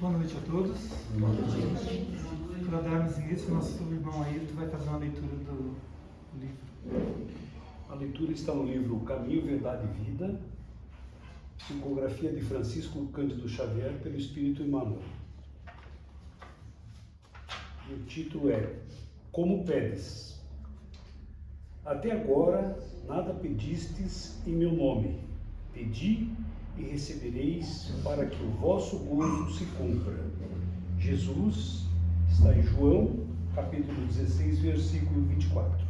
Boa noite a todos. Para darmos início, nosso irmão Ayrton vai fazer uma leitura do livro. A leitura está no livro Caminho, Verdade e Vida, psicografia de Francisco Cândido Xavier pelo Espírito Emmanuel. E o título é Como Pedes. Até agora nada pedistes em meu nome. Pedi e recebereis, para que o vosso gozo se cumpra. Jesus está em João, capítulo 16, versículo 24.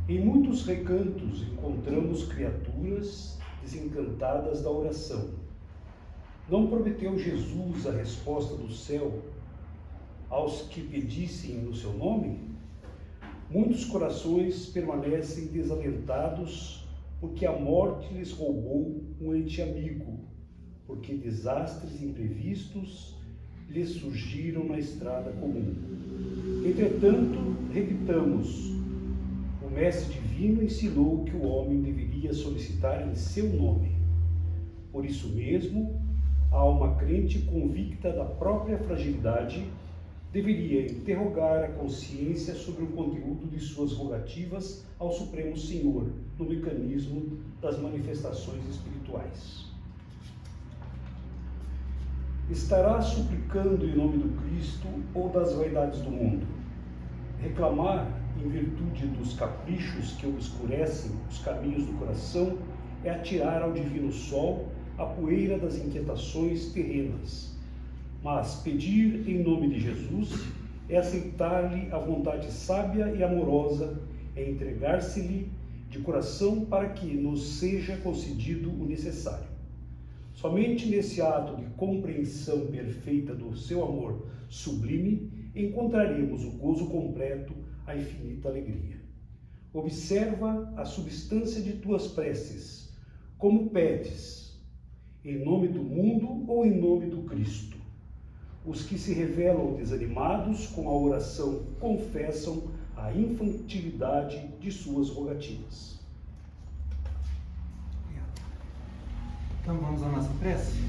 Em muitos recantos encontramos criaturas desencantadas da oração. Não prometeu Jesus a resposta do céu aos que pedissem no seu nome? Muitos corações permanecem desalentados porque a morte lhes roubou um ente amigo, porque desastres imprevistos lhes surgiram na estrada comum. Entretanto, repitamos, o Mestre Divino ensinou que o homem deveria solicitar em seu nome. Por isso mesmo, a alma crente convicta da própria fragilidade deveria interrogar a consciência sobre o conteúdo de suas rogativas ao Supremo Senhor, no mecanismo das manifestações espirituais. Estará suplicando em nome do Cristo ou das vaidades do mundo? Reclamar em virtude dos caprichos que obscurecem os caminhos do coração é atirar ao divino sol a poeira das inquietações terrenas. Mas pedir em nome de Jesus é aceitar-lhe a vontade sábia e amorosa, é entregar-se-lhe de coração para que nos seja concedido o necessário. Somente nesse ato de compreensão perfeita do seu amor sublime encontraremos o gozo completo, a infinita alegria. Observa a substância de tuas preces. Como pedes? Em nome do mundo ou em nome do Cristo? Os que se revelam desanimados com a oração confessam a infantilidade de suas rogativas. Então vamos à nossa prece.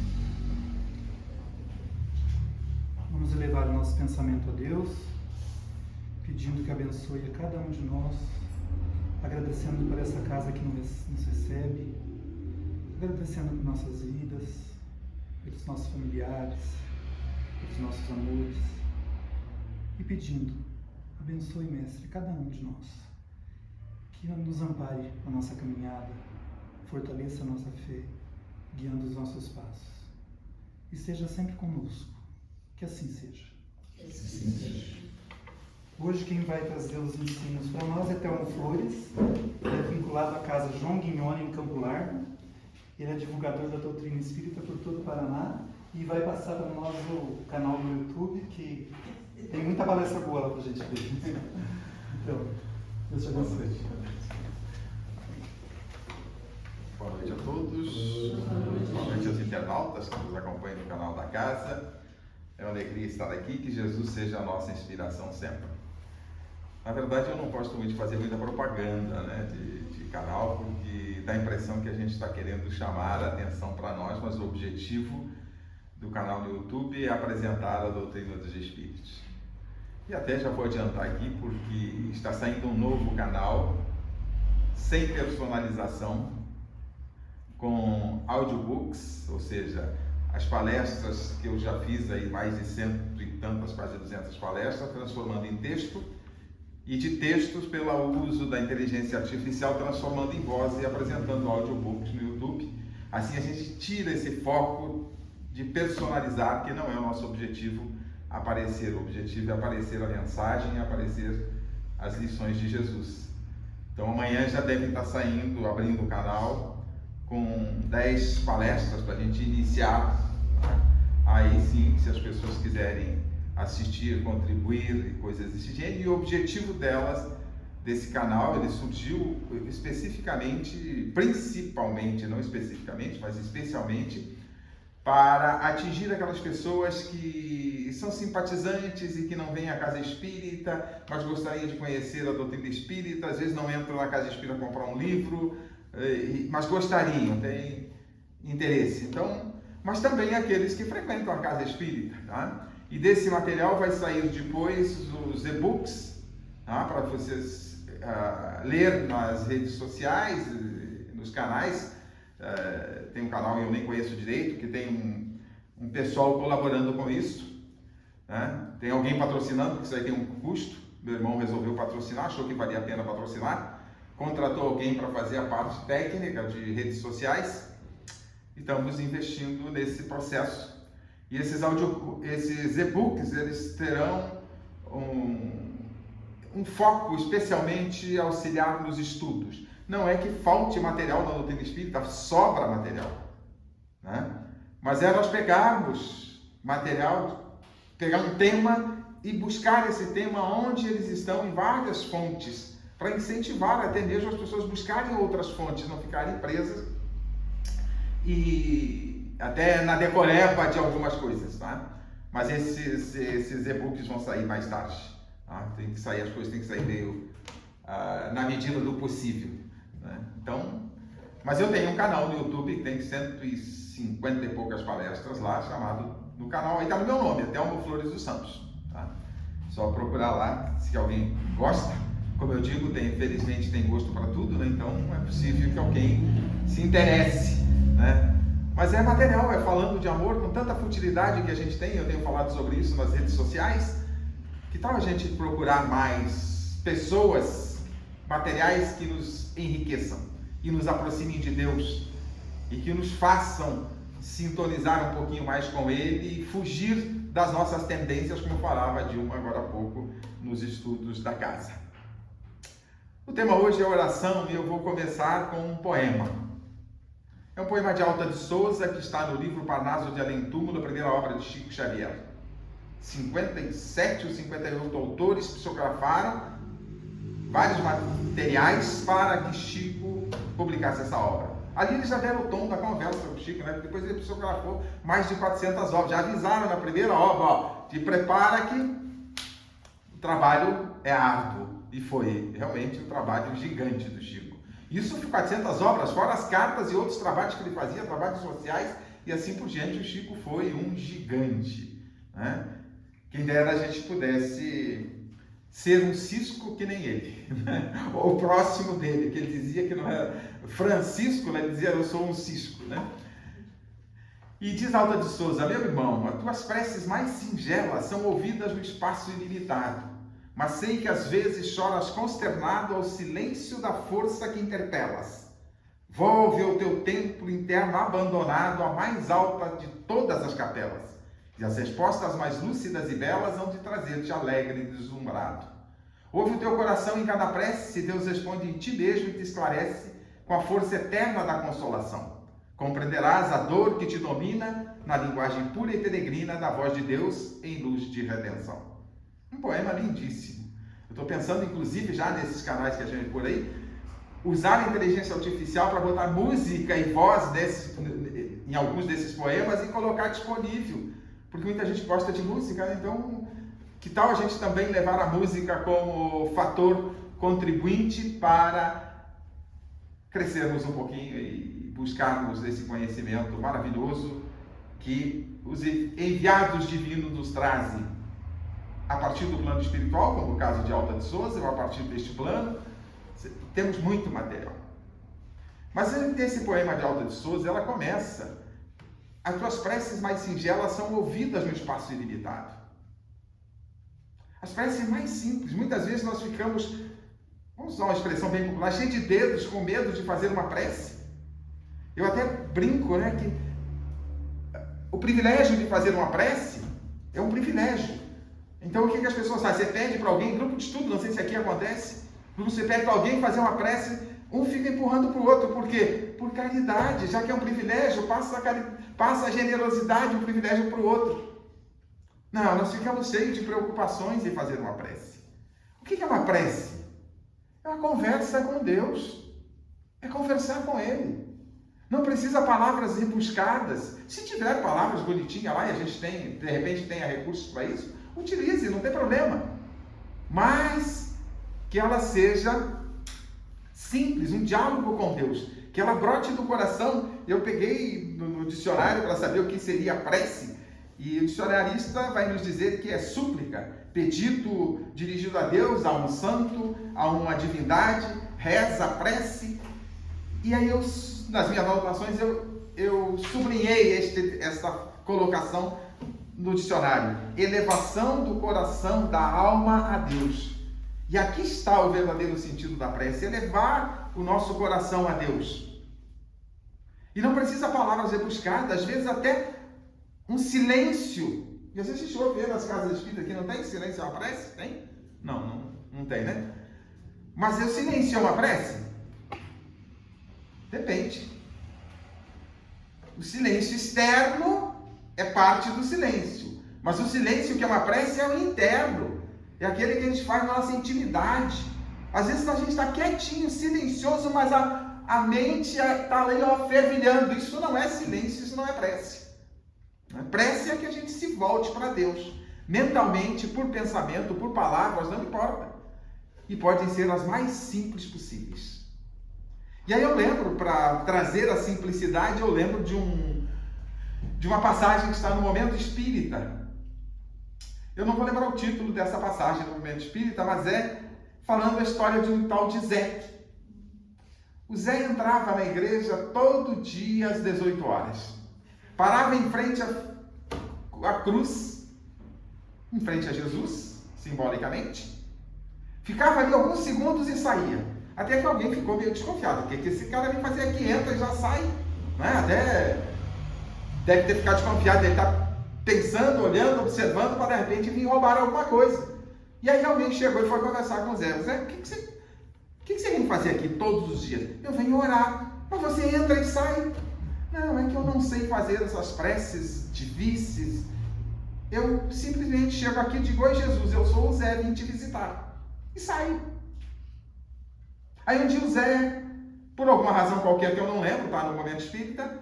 Vamos elevar o nosso pensamento a Deus, pedindo que abençoe a cada um de nós, agradecendo por essa casa que nos recebe, agradecendo por nossas vidas, pelos nossos familiares, pelos nossos amores, e pedindo, abençoe, Mestre, cada um de nós, que nos ampare a nossa caminhada, fortaleça a nossa fé, guiando os nossos passos, e seja sempre conosco, que assim seja. Que assim seja. Hoje quem vai trazer os ensinos para nós é Telmo Flores, ele é vinculado à casa João Guignone em Campo Largo, ele é divulgador da doutrina espírita por todo o Paraná, e vai passar para nós o canal do YouTube, que tem muita palestra boa lá para a gente ver. Então, Deus te abençoe. Boa noite a todos. Boa noite aos internautas que nos acompanham no canal da casa. É uma alegria estar aqui, que Jesus seja a nossa inspiração sempre. Na verdade, eu não gosto muito de fazer muita propaganda, de canal, porque dá a impressão que a gente está querendo chamar a atenção para nós, mas o objetivo do canal do YouTube é apresentar a doutrina dos Espíritos. E até já vou adiantar aqui, porque está saindo um novo canal, sem personalização, com audiobooks, ou seja, as palestras que eu já fiz aí, mais de 100 e tantas, quase 200 palestras, transformando em texto, e de textos pelo uso da inteligência artificial, transformando em voz e apresentando audiobooks no YouTube. Assim a gente tira esse foco de personalizar, que não é o nosso objetivo aparecer. O objetivo é aparecer a mensagem e aparecer as lições de Jesus. Então amanhã já deve estar saindo, abrindo o canal, com 10 palestras para a gente iniciar. Aí sim, se as pessoas quiserem assistir, contribuir e coisas desse gênero. E o objetivo desse canal, ele surgiu especificamente, principalmente, não especificamente, mas especialmente, para atingir aquelas pessoas que são simpatizantes e que não vêm à casa espírita, mas gostariam de conhecer a doutrina espírita, às vezes não entram na casa espírita comprar um livro, mas gostariam, têm interesse. Então, mas também aqueles que frequentam a casa espírita. Tá? E desse material vai sair depois os e-books, tá? Para vocês ler nas redes sociais, nos canais. Tem um canal que eu nem conheço direito, que tem um pessoal colaborando com isso. Né? Tem alguém patrocinando, porque isso aí tem um custo. Meu irmão resolveu patrocinar, achou que valia a pena patrocinar. Contratou alguém para fazer a parte técnica de redes sociais. E estamos investindo nesse processo. E esses e-books, eles terão um foco especialmente auxiliar nos estudos. Não é que falte material na doutrina espírita, sobra material. Né? Mas é nós pegarmos material, pegar um tema e buscar esse tema onde eles estão em várias fontes, para incentivar até mesmo as pessoas buscarem outras fontes, não ficarem presas e até na decoreba de algumas coisas, tá? Mas esses e-books vão sair mais tarde, tá? Tem que sair, as coisas têm que sair meio na medida do possível, né? Então, mas eu tenho um canal no YouTube que tem 150 e poucas palestras lá, chamado, no canal, aí tá no meu nome, Telmo Flores dos Santos, tá? Só procurar lá, se alguém gosta. Como eu digo, infelizmente tem gosto para tudo, né? Então é possível que alguém se interesse, né? Mas é material, é falando de amor com tanta futilidade que a gente tem. Eu tenho falado sobre isso nas redes sociais. Que tal a gente procurar mais pessoas, materiais que nos enriqueçam e nos aproximem de Deus e que nos façam sintonizar um pouquinho mais com Ele e fugir das nossas tendências, como falava Dilma agora há pouco nos estudos da casa. O tema hoje é oração e eu vou começar com um poema. É um poema de Alta de Souza que está no livro Parnaso de Além Túmulo, a primeira obra de Chico Xavier. 57 ou 58 autores psicografaram vários materiais para que Chico publicasse essa obra. Ali eles já deram o tom da conversa com o Chico, né? Depois ele psicografou mais de 400 obras. Já avisaram na primeira obra, ó, te prepara que o trabalho é árduo. E foi realmente um trabalho gigante do Chico. Isso foi 400 obras, fora as cartas e outros trabalhos que ele fazia, trabalhos sociais e assim por diante. O Chico foi um gigante, né? Quem dera a gente pudesse ser um cisco que nem ele, né? Ou próximo dele, que ele dizia que não era Francisco, né? Ele dizia eu sou um cisco, né? E diz Alta de Souza: meu irmão, as tuas preces mais singelas são ouvidas no espaço ilimitado. Mas sei que às vezes choras consternado ao silêncio da força que interpelas. Volve ao teu templo interno abandonado, a mais alta de todas as capelas, e as respostas mais lúcidas e belas hão de trazer-te alegre e deslumbrado. Ouve o teu coração em cada prece, Deus responde em ti mesmo e te esclarece com a força eterna da consolação. Compreenderás a dor que te domina na linguagem pura e peregrina da voz de Deus em luz de redenção. Um poema lindíssimo. Eu estou pensando, inclusive, já nesses canais que a gente por aí, usar a inteligência artificial para botar música e voz em alguns desses poemas e colocar disponível. Porque muita gente gosta de música, né? Então, que tal a gente também levar a música como fator contribuinte para crescermos um pouquinho e buscarmos esse conhecimento maravilhoso que os enviados divinos nos trazem a partir do plano espiritual, como o caso de Alta de Souza, ou a partir deste plano. Temos muito material. Mas nesse poema de Alta de Souza, ela começa: as tuas preces mais singelas são ouvidas no espaço ilimitado. As preces mais simples, muitas vezes nós ficamos, vamos usar uma expressão bem popular, cheio de dedos, com medo de fazer uma prece. Eu até brinco, né, que o privilégio de fazer uma prece é um privilégio. Então o que as pessoas fazem? Você pede para alguém, grupo de estudo, não sei se aqui acontece, você pede para alguém fazer uma prece, um fica empurrando para o outro. Por quê? Por caridade, já que é um privilégio, passa a generosidade, um privilégio para o outro. Não, nós ficamos cheios de preocupações em fazer uma prece. O que é uma prece? É uma conversa com Deus, é conversar com Ele. Não precisa palavras rebuscadas. Se tiver palavras bonitinhas lá e a gente tem, de repente tenha recursos para isso, utilize, não tem problema. Mas que ela seja simples, um diálogo com Deus, que ela brote do coração eu peguei no dicionário para saber o que seria prece, e o dicionarista vai nos dizer que é súplica, pedido dirigido a Deus, a um santo, a uma divindade, reza, prece. E aí nas minhas anotações eu sublinhei esta colocação no dicionário: elevação do coração, da alma a Deus. E aqui está o verdadeiro sentido da prece: elevar o nosso coração a Deus. E não precisa palavras rebuscadas, às vezes até um silêncio. E às vezes a gente ouve nas casas espíritas que não tem silêncio, é uma prece? Tem? Não tem, né? Mas o silêncio é uma prece? Depende. O silêncio externo é parte do silêncio, mas o silêncio que é uma prece é o interno, é aquele que a gente faz na nossa intimidade. Às vezes a gente está quietinho, silencioso, mas a mente está ali fervilhando. Isso não é silêncio, isso não é prece. Prece é que a gente se volte para Deus, mentalmente, por pensamento, por palavras, não importa. E podem ser as mais simples possíveis. E aí eu lembro, para trazer a simplicidade, eu lembro de uma passagem que está no Momento Espírita. Eu não vou lembrar o título dessa passagem do Momento Espírita, mas é falando a história de um tal de Zé. O Zé entrava na igreja todo dia às 18 horas. Parava em frente à cruz, em frente a Jesus, simbolicamente. Ficava ali alguns segundos e saía. Até que alguém ficou meio desconfiado. O que esse cara vem fazer aqui? Entra e já sai. Né? Até deve ter ficado desconfiado. Ele está pensando, olhando, observando, para de repente vir roubar alguma coisa. E aí alguém chegou e foi conversar com o Zé. Zé, o que você vem fazer aqui todos os dias? Eu venho orar. Mas você entra e sai. Não, é que eu não sei fazer essas preces de vices. Eu simplesmente chego aqui e digo: oi Jesus, eu sou o Zé, vim te visitar. E saio. Aí um dia o Zé, por alguma razão qualquer que eu não lembro, tá no Momento Espírita,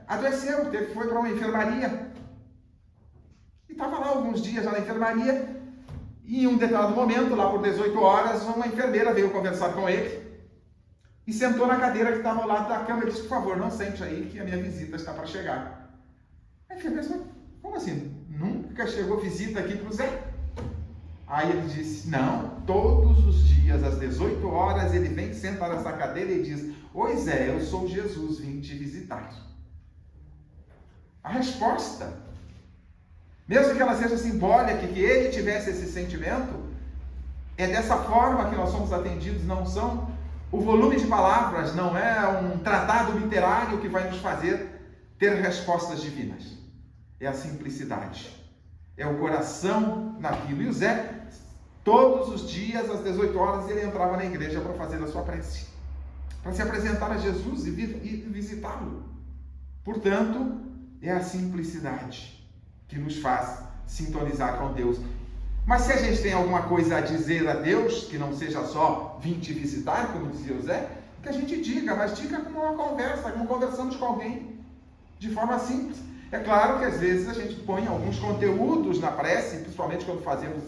adoeceu, foi para uma enfermaria. E estava lá alguns dias na enfermaria, e em um determinado momento, lá por 18 horas, uma enfermeira veio conversar com ele e sentou na cadeira que estava ao lado da cama e disse: por favor, não sente aí que a minha visita está para chegar. A enfermeira disse: como assim? Nunca chegou visita aqui para o Zé? Aí ele disse: não, todos os dias às 18 horas ele vem sentar nessa cadeira e diz: oi Zé, eu sou Jesus, vim te visitar. A resposta, mesmo que ela seja simbólica, que ele tivesse esse sentimento, é dessa forma que nós somos atendidos. Não são o volume de palavras, não é um tratado literário que vai nos fazer ter respostas divinas. É a simplicidade, é o coração naquilo. E o Zé, todos os dias às 18 horas, ele entrava na igreja para fazer a sua prece, para se apresentar a Jesus e visitá-lo. Portanto, é a simplicidade que nos faz sintonizar com Deus. Mas se a gente tem alguma coisa a dizer a Deus, que não seja só vim te visitar, como dizia o Zé, que a gente diga, mas diga como uma conversa, como conversamos com alguém, de forma simples. É claro que às vezes a gente põe alguns conteúdos na prece, principalmente quando fazemos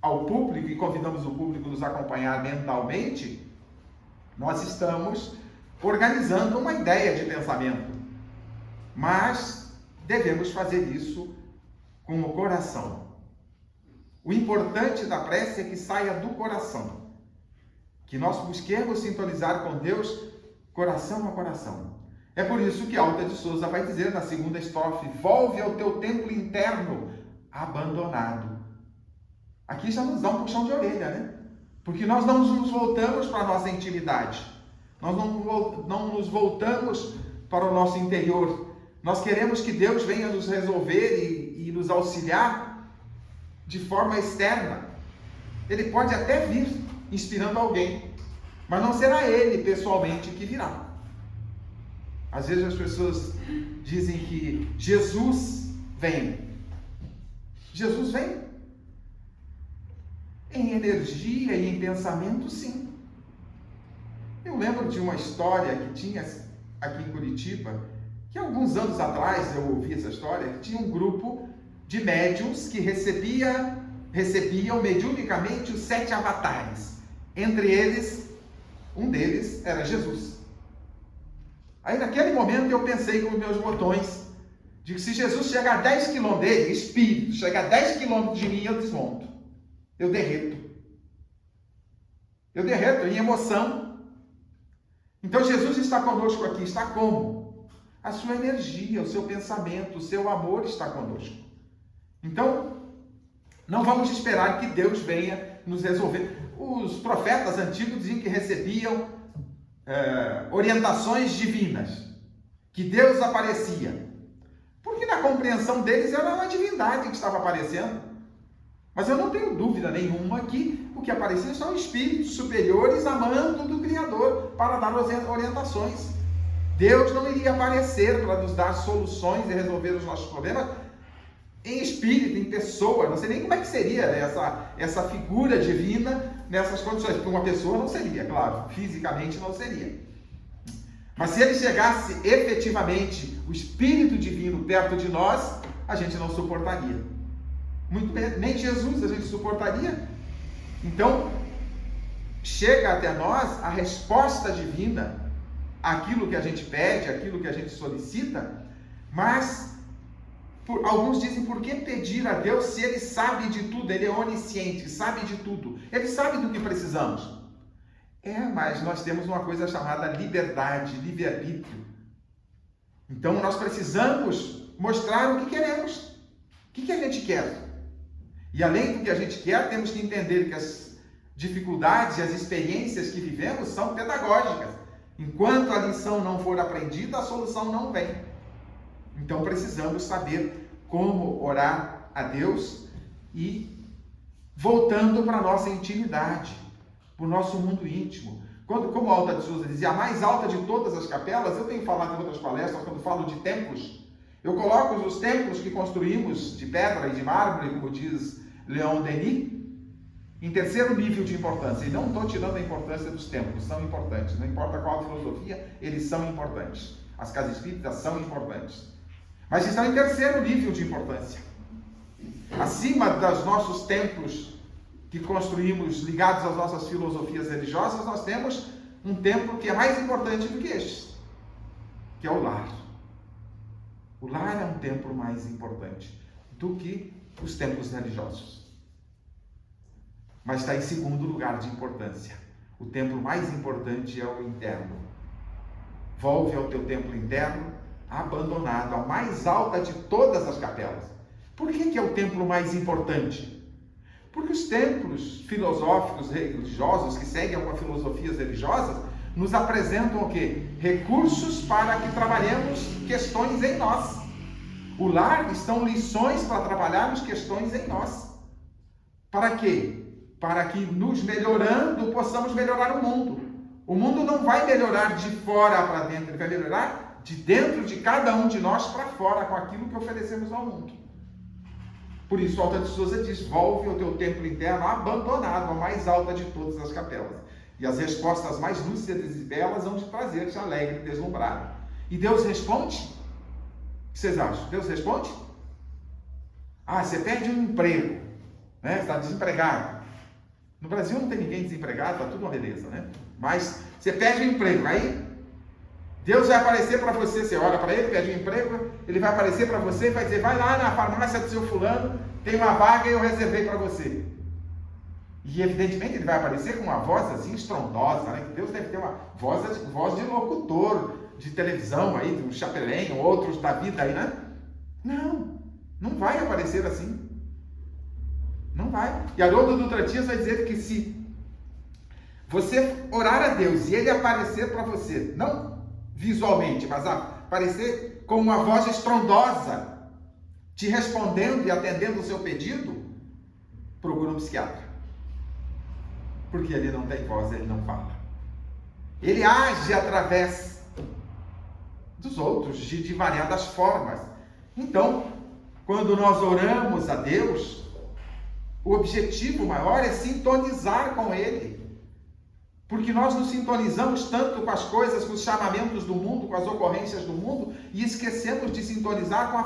ao público e convidamos o público a nos acompanhar mentalmente, nós estamos organizando uma ideia de pensamento. Mas devemos fazer isso com o coração. O importante da prece é que saia do coração. Que nós busquemos sintonizar com Deus coração a coração. É por isso que Alta de Souza vai dizer na segunda estrofe: volve ao teu templo interno abandonado. Aqui já nos dá um puxão de orelha, né? Porque nós não nos voltamos para a nossa intimidade. Nós não nos voltamos para o nosso interior. Nós queremos que Deus venha nos resolver e nos auxiliar de forma externa. Ele pode até vir inspirando alguém, mas não será Ele pessoalmente que virá. Às vezes as pessoas dizem que Jesus vem. Jesus vem em energia e em pensamento, sim. Eu lembro de uma história que tinha aqui em Curitiba, que alguns anos atrás eu ouvi essa história, que tinha um grupo de médiuns que recebiam mediunicamente os 7 avatares. Entre eles, um deles era Jesus. Aí naquele momento eu pensei com os meus botões, de que se Jesus chegar a 10 quilômetros dele, espírito, chegar a 10 quilômetros de mim, eu desmonto. Eu derreto. Eu derreto em emoção. Então Jesus está conosco aqui. Está como? A sua energia, o seu pensamento, o seu amor está conosco. Então, não vamos esperar que Deus venha nos resolver. Os profetas antigos diziam que recebiam orientações divinas, que Deus aparecia. Porque na compreensão deles era uma divindade que estava aparecendo. Mas eu não tenho dúvida nenhuma que o que aparecia são espíritos superiores amando do Criador para dar orientações. Deus não iria aparecer para nos dar soluções e resolver os nossos problemas em espírito, em pessoa. Não sei nem como é que seria essa figura divina nessas condições, porque uma pessoa não seria, claro, fisicamente não seria. Mas se ele chegasse efetivamente, o Espírito Divino perto de nós, a gente não suportaria. Muito bem, nem Jesus a gente suportaria. Então, chega até nós a resposta divina, aquilo que a gente pede, aquilo que a gente solicita, mas alguns dizem, por que pedir a Deus se Ele sabe de tudo? Ele é onisciente, sabe de tudo. Ele sabe do que precisamos. Mas nós temos uma coisa chamada liberdade, livre-arbítrio. Então nós precisamos mostrar o que queremos. O que a gente quer? E além do que a gente quer, temos que entender que as dificuldades e as experiências que vivemos são pedagógicas. Enquanto a lição não for aprendida, a solução não vem. Então precisamos saber como orar a Deus e voltando para a nossa intimidade, para o nosso mundo íntimo. Como a Alta de Souza dizia, a mais alta de todas as capelas, eu tenho falado em outras palestras, quando falo de templos, eu coloco os templos que construímos de pedra e de mármore, como diz Leon Denis, em terceiro nível de importância. E não estou tirando a importância dos templos, são importantes. Não importa qual a filosofia, eles são importantes. As casas espíritas são importantes. Mas estão em terceiro nível de importância. Acima dos nossos templos que construímos ligados às nossas filosofias religiosas, nós temos um templo que é mais importante do que este, que é o lar. O lar é um templo mais importante do que os templos religiosos. Mas está em segundo lugar de importância. O templo mais importante é o interno. Volve ao teu templo interno, abandonado, a mais alta de todas as capelas. Por que é o templo mais importante? Porque os templos filosóficos religiosos, que seguem algumas filosofias religiosas, nos apresentam o quê? Recursos para que trabalhemos questões em nós. O lar estão lições para trabalharmos questões em nós. Para quê? Para que nos melhorando, possamos melhorar o mundo. O mundo não vai melhorar de fora para dentro, ele vai melhorar de dentro de cada um de nós para fora, com aquilo que oferecemos ao mundo. Por isso, Alta de Souza diz, volve ao teu templo interno abandonado, a mais alta de todas as capelas. E as respostas mais lúcidas e belas vão te trazer-te alegre e deslumbrado. E Deus responde? O que vocês acham? Deus responde? Você perde um emprego, né? Você está desempregado. No Brasil não tem ninguém desempregado, está tudo uma beleza, né? Mas você perde um emprego, aí Deus vai aparecer para você, você olha para ele, pede um emprego, ele vai aparecer para você e vai dizer, vai lá na farmácia do seu fulano, tem uma vaga e eu reservei para você. E evidentemente ele vai aparecer com uma voz assim estrondosa, né? Que Deus deve ter uma voz de locutor de televisão aí, de um Chapelin, outros da vida aí, né? Não vai aparecer assim. Não vai. E Haroldo Dutra Dias vai dizer que se você orar a Deus e ele aparecer para você, não visualmente, mas aparecer com uma voz estrondosa, te respondendo e atendendo o seu pedido, procura um psiquiatra. Porque ele não tem voz, ele não fala. Ele age através dos outros, de variadas formas. Então, quando nós oramos a Deus, o objetivo maior é sintonizar com Ele. Porque nós nos sintonizamos tanto com as coisas, com os chamamentos do mundo, com as ocorrências do mundo, e esquecemos de sintonizar com a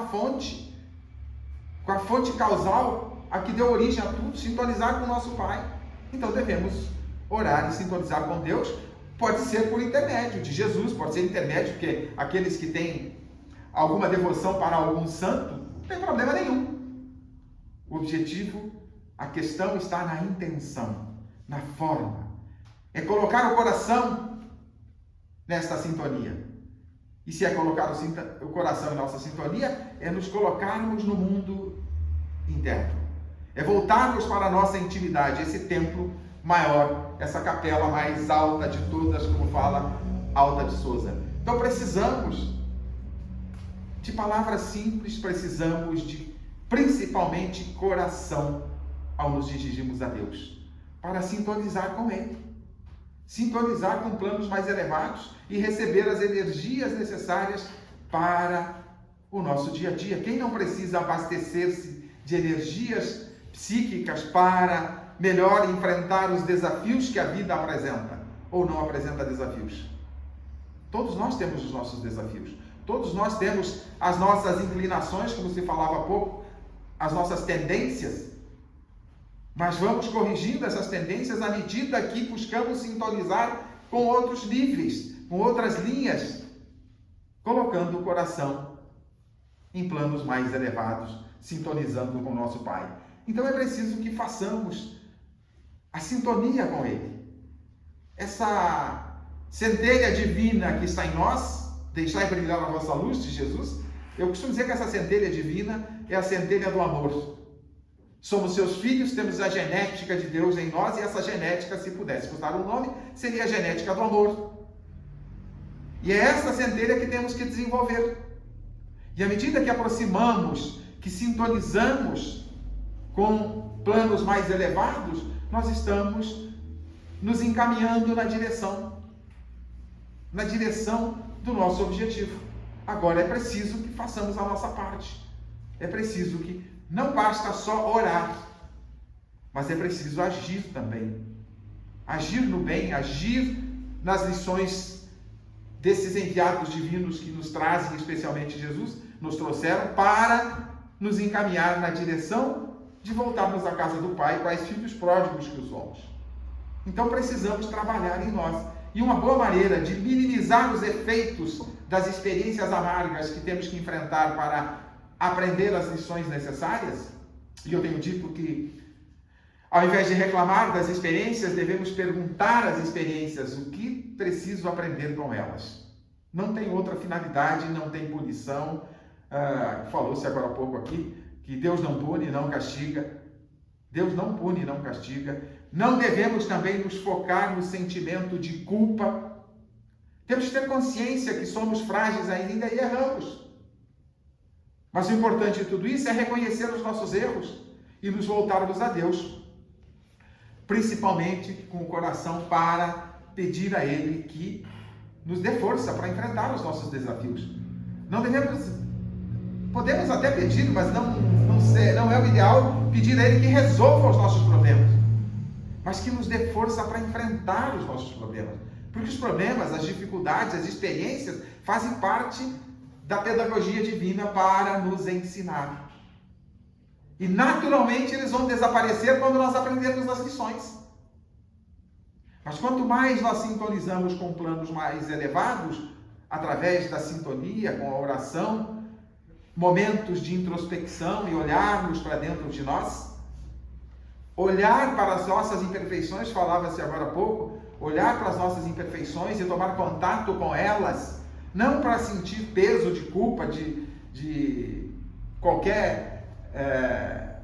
fonte causal, a que deu origem a tudo, sintonizar com o nosso Pai. Então devemos orar e sintonizar com Deus, Pode ser por intermédio de Jesus, pode ser intermédio, porque aqueles que têm alguma devoção para algum santo, não tem problema nenhum. O objetivo, a questão está na intenção, na forma. É colocar o coração nesta sintonia. E se é colocar o coração em nossa sintonia, é nos colocarmos no mundo interno. É voltarmos para a nossa intimidade, esse templo maior, essa capela mais alta de todas, como fala Alta de Souza. Então precisamos de palavras simples, precisamos de, principalmente, coração ao nos dirigirmos a Deus, para sintonizar com Ele, sintonizar com planos mais elevados e receber as energias necessárias para o nosso dia a dia. Quem não precisa abastecer-se de energias psíquicas para melhor enfrentar os desafios que a vida apresenta, ou não apresenta desafios? Todos nós temos os nossos desafios. Todos nós temos as nossas inclinações, como se falava há pouco, as nossas tendências. Mas vamos corrigindo essas tendências à medida que buscamos sintonizar com outros níveis, com outras linhas, colocando o coração em planos mais elevados, sintonizando com o nosso Pai. Então é preciso que façamos a sintonia com Ele. Essa centelha divina que está em nós, deixai brilhar a vossa luz, de Jesus. Eu costumo dizer que essa centelha divina é a centelha do amor. Somos seus filhos, temos a genética de Deus em nós, e essa genética, se pudéssemos dar um nome, seria a genética do amor. E é essa centelha que temos que desenvolver. E à medida que aproximamos, que sintonizamos com planos mais elevados, nós estamos nos encaminhando na direção do nosso objetivo. Agora é preciso que façamos a nossa parte. É preciso que não basta só orar, mas é preciso agir também. Agir no bem, agir nas lições desses enviados divinos que nos trazem, especialmente Jesus, nos trouxeram para nos encaminhar na direção de voltarmos à casa do Pai, quais filhos pródigos que os somos. Então precisamos trabalhar em nós. E uma boa maneira de minimizar os efeitos das experiências amargas que temos que enfrentar para aprender as lições necessárias, e eu tenho dito que, ao invés de reclamar das experiências, devemos perguntar às experiências o que preciso aprender com elas. Não tem outra finalidade, não tem punição. Falou-se agora há pouco aqui que Deus não pune, não castiga. Deus não pune, não castiga. Não devemos também nos focar no sentimento de culpa. Temos que ter consciência que somos frágeis ainda e erramos. Mas o importante de tudo isso é reconhecer os nossos erros e nos voltarmos a Deus, principalmente com o coração para pedir a Ele que nos dê força para enfrentar os nossos desafios. Podemos até pedir, mas não é o ideal pedir a Ele que resolva os nossos problemas, mas que nos dê força para enfrentar os nossos problemas, porque os problemas, as dificuldades, as experiências fazem parte da pedagogia divina para nos ensinar. E naturalmente eles vão desaparecer quando nós aprendermos as lições. Mas quanto mais nós sintonizamos com planos mais elevados, através da sintonia, com a oração, momentos de introspecção e olharmos para dentro de nós, olhar para as nossas imperfeições, falava-se agora há pouco, olhar para as nossas imperfeições e tomar contato com elas, não para sentir peso de culpa, de qualquer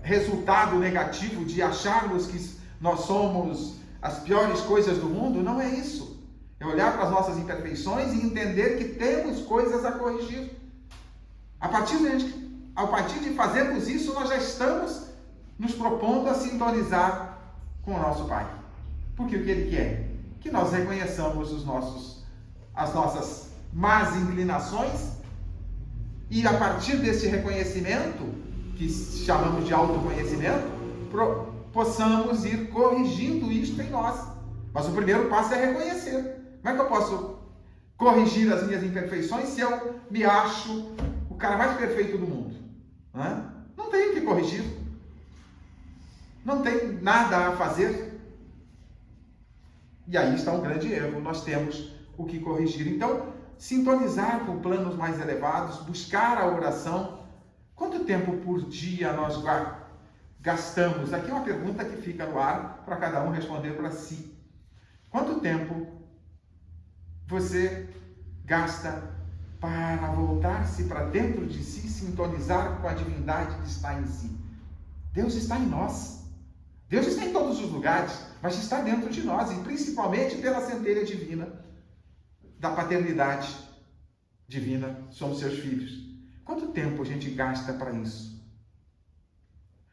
resultado negativo, de acharmos que nós somos as piores coisas do mundo. Não é isso. É olhar para as nossas imperfeições e entender que temos coisas a corrigir. A partir de fazermos isso, nós já estamos nos propondo a sintonizar com o nosso Pai. Porque o que Ele quer? Que nós reconheçamos as nossas más inclinações e, a partir desse reconhecimento, que chamamos de autoconhecimento, possamos ir corrigindo isto em nós. Mas o primeiro passo é reconhecer. Como é que eu posso corrigir as minhas imperfeições se eu me acho o cara mais perfeito do mundo? Não tenho que corrigir. Não tem nada a fazer. E aí está um grande erro, nós temos o que corrigir. Então, sintonizar com planos mais elevados, buscar a oração. Quanto tempo por dia nós gastamos? Aqui é uma pergunta que fica no ar para cada um responder para si. Quanto tempo você gasta para voltar-se para dentro de si, sintonizar com a divindade que está em si? Deus está em nós. Deus está em todos os lugares, mas está dentro de nós, e principalmente pela centelha divina, da paternidade divina, somos seus filhos. Quanto tempo a gente gasta para isso?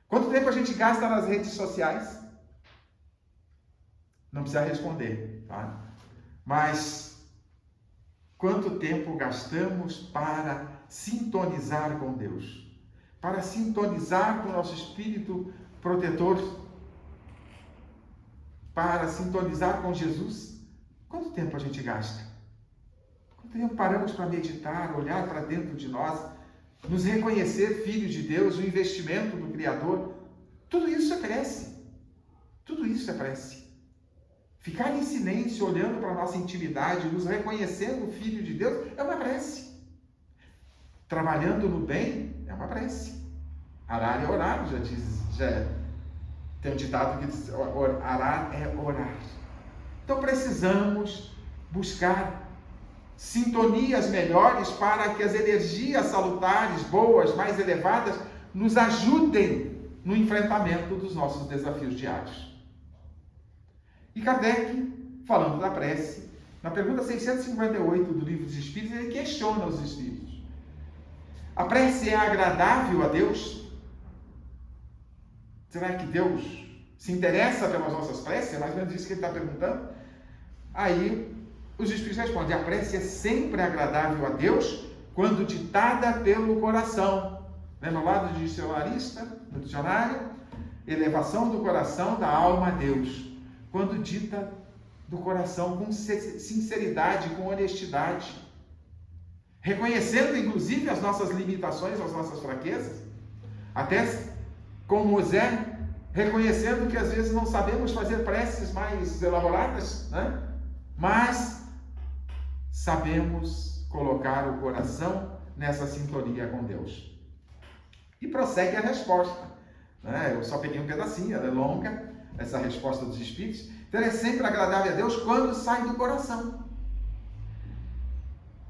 Quanto tempo a gente gasta nas redes sociais? Não precisa responder, tá? Mas quanto tempo gastamos para sintonizar com Deus? Para sintonizar com o nosso espírito protetor? Para sintonizar com Jesus? Quanto tempo a gente gasta? Quanto tempo paramos para meditar, olhar para dentro de nós, nos reconhecer filhos de Deus, o investimento do Criador? Tudo isso é prece. Tudo isso é prece. Ficar em silêncio, olhando para a nossa intimidade, nos reconhecendo filho de Deus, é uma prece. Trabalhando no bem, é uma prece. Arar é orar, tem um ditado que diz, arar é orar. Então precisamos buscar sintonias melhores para que as energias salutares, boas, mais elevadas, nos ajudem no enfrentamento dos nossos desafios diários. E Kardec, falando da prece, na pergunta 658 do Livro dos Espíritos, ele questiona os espíritos. A prece é agradável a Deus? Será que Deus se interessa pelas nossas preces? É mais ou menos isso que ele está perguntando. Aí os espíritos respondem: a prece é sempre agradável a Deus quando ditada pelo coração. Lembra lá do dicionarista, no dicionário? Elevação do coração da alma a Deus. Quando dita do coração com sinceridade, com honestidade, reconhecendo inclusive as nossas limitações, as nossas fraquezas, até como Zé, reconhecendo que às vezes não sabemos fazer preces mais elaboradas, né? Mas sabemos colocar o coração nessa sintonia com Deus. E prossegue a resposta, né? Eu só peguei um pedacinho, ela é longa, essa resposta dos Espíritos. Então é sempre agradável a Deus quando sai do coração.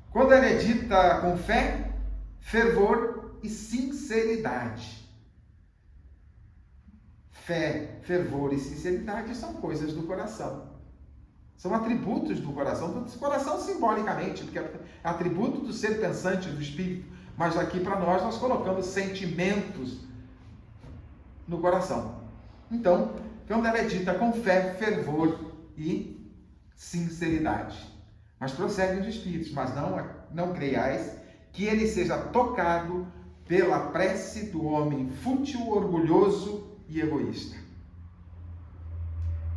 Quando ela é dita com fé, fervor e sinceridade. Fé, fervor e sinceridade são coisas do coração. São atributos do coração. Do coração simbolicamente, porque é atributo do ser pensante, do espírito. Mas aqui para nós colocamos sentimentos no coração. Então, quando ela é dita com fé, fervor e sinceridade. Mas prosseguem os espíritos, mas não creiais que ele seja tocado pela prece do homem fútil, orgulhoso e egoísta.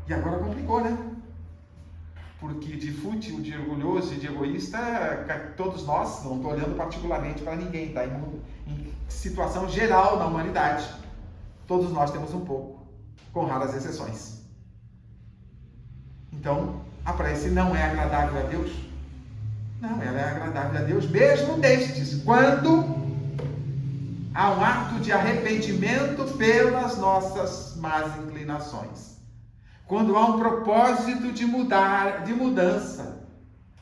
E agora complicou, né? Porque de fútil, de orgulhoso e de egoísta, todos nós, não estou olhando particularmente para ninguém, tá? Em situação geral na humanidade, todos nós temos um pouco, com raras exceções. Então, a prece não é agradável a Deus? Não, ela é agradável a Deus, mesmo destes, quando há um ato de arrependimento pelas nossas más inclinações. Quando há um propósito de mudança,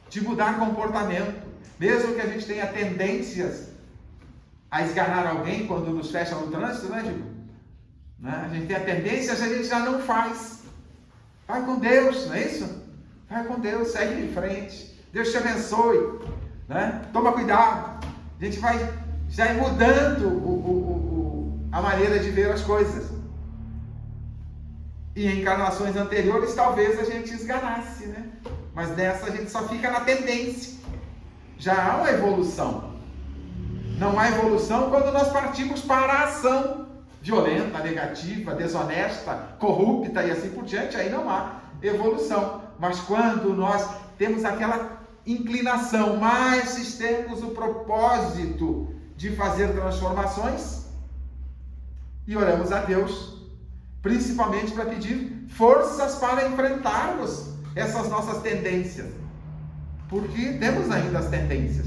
de mudar comportamento, mesmo que a gente tenha tendências a esganar alguém quando nos fecha no trânsito, né, Gil? A gente tem a tendência, a gente já não faz. Vai com Deus, não é isso? Vai com Deus, segue em frente. Deus te abençoe, né? Toma cuidado. A gente vai já ir mudando a maneira de ver as coisas. E em encarnações anteriores, talvez a gente esganasse, né? Mas nessa a gente só fica na tendência. Já há uma evolução. Não há evolução quando nós partimos para a ação violenta, negativa, desonesta, corrupta e assim por diante. Aí não há evolução. Mas quando nós temos aquela inclinação, mas temos o propósito de fazer transformações, e oramos a Deus, principalmente para pedir forças para enfrentarmos essas nossas tendências, porque temos ainda as tendências.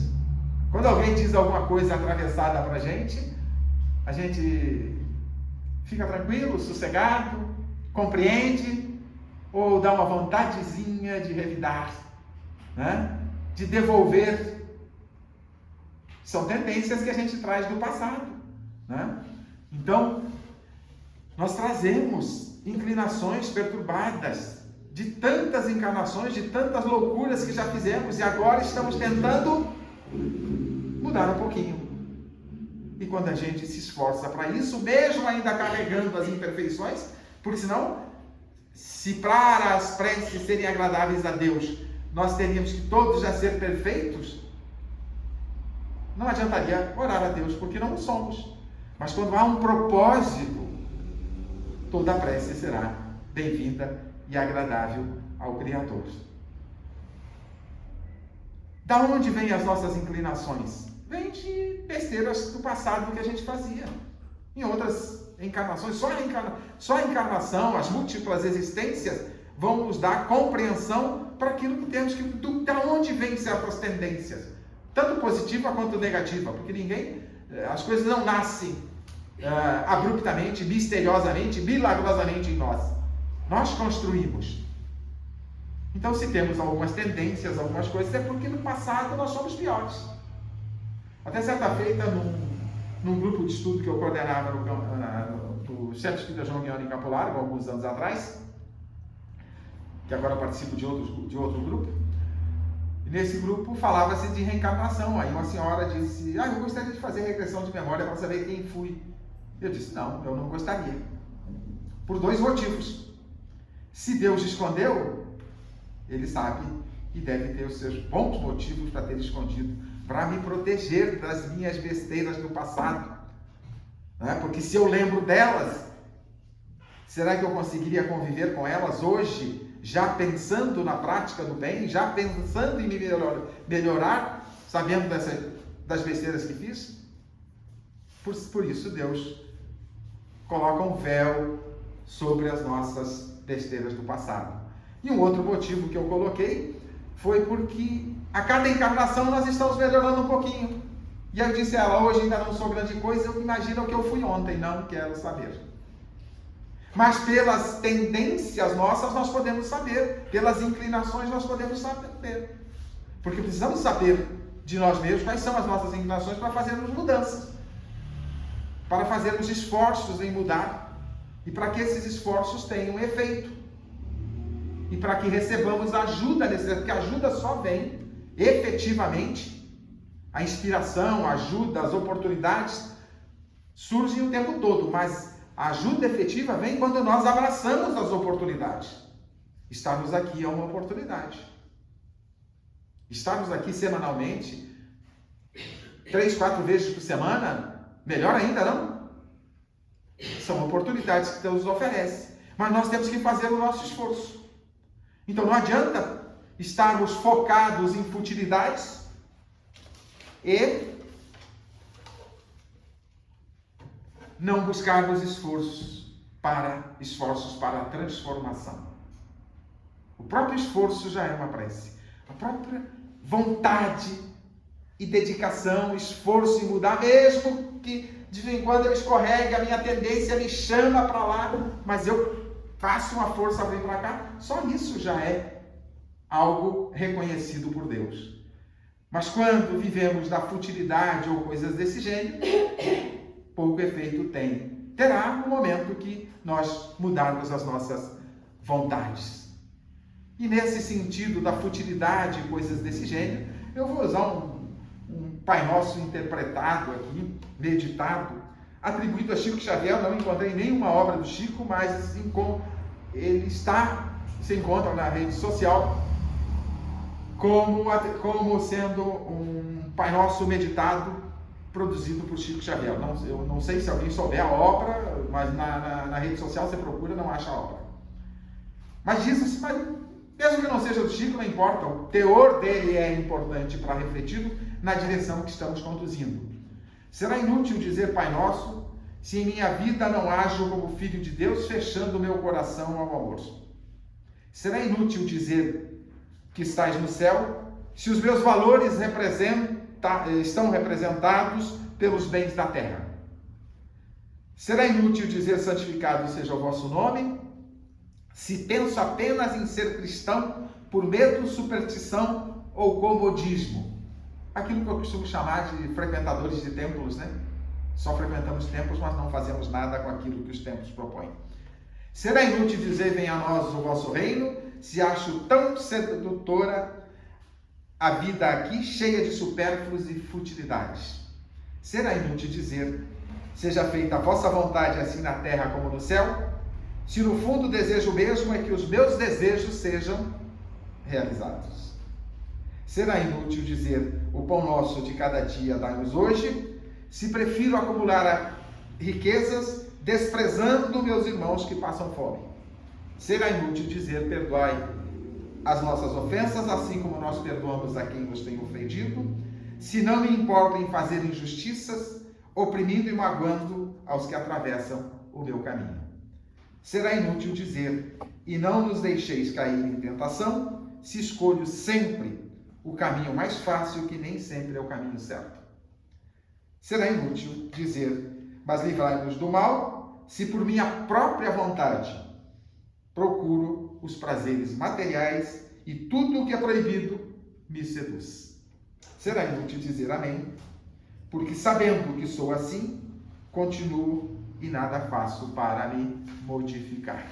Quando alguém diz alguma coisa atravessada para a gente fica tranquilo, sossegado, compreende, ou dá uma vontadezinha de revidar, né? De devolver. São tendências que a gente traz do passado, né? Então, nós trazemos inclinações perturbadas de tantas encarnações, de tantas loucuras que já fizemos e agora estamos tentando mudar um pouquinho. E quando a gente se esforça para isso, mesmo ainda carregando as imperfeições, porque senão, se para as preces serem agradáveis a Deus, nós teríamos que todos já ser perfeitos, não adiantaria orar a Deus, porque não somos. Mas quando há um propósito, toda a prece será bem-vinda e agradável ao Criador. Da onde vêm as nossas inclinações? Vem de besteiras do passado que a gente fazia. Em outras encarnações, só a encarnação, as múltiplas existências vão nos dar compreensão para aquilo que temos que... Da onde vêm certas tendências? Tanto positiva quanto negativa, porque as coisas não nascem abruptamente, misteriosamente, milagrosamente em nós. Nós construímos. Então, se temos algumas tendências, algumas coisas, é porque no passado nós somos piores. Até certa feita, num grupo de estudo que eu coordenava no Centro Espírita João Guiano em Campo Largo, alguns anos atrás, que agora participo de outro grupo, e nesse grupo falava-se de reencarnação. Aí uma senhora disse, eu gostaria de fazer regressão de memória para saber quem fui. Eu disse, não, eu não gostaria. Por 2 motivos. Se Deus escondeu, Ele sabe e deve ter os seus bons motivos para ter escondido, para me proteger das minhas besteiras do passado. Não é? Porque se eu lembro delas, será que eu conseguiria conviver com elas hoje, já pensando na prática do bem, já pensando em me melhorar, sabendo das besteiras que fiz? Por isso Deus coloca um véu sobre as nossas besteiras do passado. E um outro motivo que eu coloquei foi porque a cada encarnação nós estamos melhorando um pouquinho. E eu disse a ela, hoje ainda não sou grande coisa, eu imagino que eu fui ontem, não quero saber. Mas pelas tendências nossas nós podemos saber, pelas inclinações nós podemos saber. Porque precisamos saber de nós mesmos quais são as nossas inclinações para fazermos mudanças, para fazermos esforços em mudar e para que esses esforços tenham efeito. E para que recebamos ajuda necessária, porque a ajuda só vem efetivamente, a inspiração, a ajuda, as oportunidades surgem o tempo todo, mas a ajuda efetiva vem quando nós abraçamos as oportunidades. Estarmos aqui é uma oportunidade. Estarmos aqui semanalmente, 3, 4 vezes por semana, melhor ainda, não? São oportunidades que Deus nos oferece, mas nós temos que fazer o nosso esforço. Então não adianta estarmos focados em futilidades e não buscarmos esforços para a transformação. O próprio esforço já é uma prece. A própria vontade e dedicação, esforço em mudar, mesmo que de vez em quando eu escorregue, a minha tendência me chama para lá, mas eu faço uma força para vir para cá, só isso já é algo reconhecido por Deus. Mas quando vivemos da futilidade ou coisas desse gênero, pouco efeito tem. Terá um momento que nós mudarmos as nossas vontades. E nesse sentido da futilidade e coisas desse gênero, eu vou usar um Pai Nosso interpretado aqui, meditado, atribuído a Chico Xavier. Não encontrei nenhuma obra do Chico, mas ele se encontra na rede social como sendo um Pai Nosso meditado produzido por Chico Xavier. Eu não sei se alguém souber a obra, mas na rede social você procura, não acha a obra. Mas diz assim, mas mesmo que não seja do Chico, não importa, o teor dele é importante para refletir na direção que estamos conduzindo. Será inútil dizer Pai Nosso se em minha vida não ajo como filho de Deus, fechando meu coração ao amor. Será inútil dizer que estás no céu se os meus valores estão representados pelos bens da terra. Será inútil dizer santificado seja o vosso nome se penso apenas em ser cristão por medo, superstição ou comodismo. Aquilo que eu costumo chamar de frequentadores de templos, né? Só frequentamos templos, mas não fazemos nada com aquilo que os templos propõem. Será inútil dizer venha a nós o vosso reino se acho tão sedutora a vida aqui, cheia de supérfluos e futilidades. Será inútil dizer seja feita a vossa vontade assim na terra como no céu, se no fundo o desejo mesmo é que os meus desejos sejam realizados. Será inútil dizer o pão nosso de cada dia dai-nos hoje, se prefiro acumular riquezas desprezando meus irmãos que passam fome. Será inútil dizer perdoai as nossas ofensas, assim como nós perdoamos a quem nos tem ofendido, se não me importo em fazer injustiças, oprimindo e magoando aos que atravessam o meu caminho. Será inútil dizer, e não nos deixeis cair em tentação, se escolho sempre o caminho mais fácil, que nem sempre é o caminho certo. Será inútil dizer, mas livrai-nos do mal, se por minha própria vontade procuro os prazeres materiais e tudo o que é proibido me seduz. Será inútil dizer amém, porque sabendo que sou assim, continuo e nada faço para me modificar.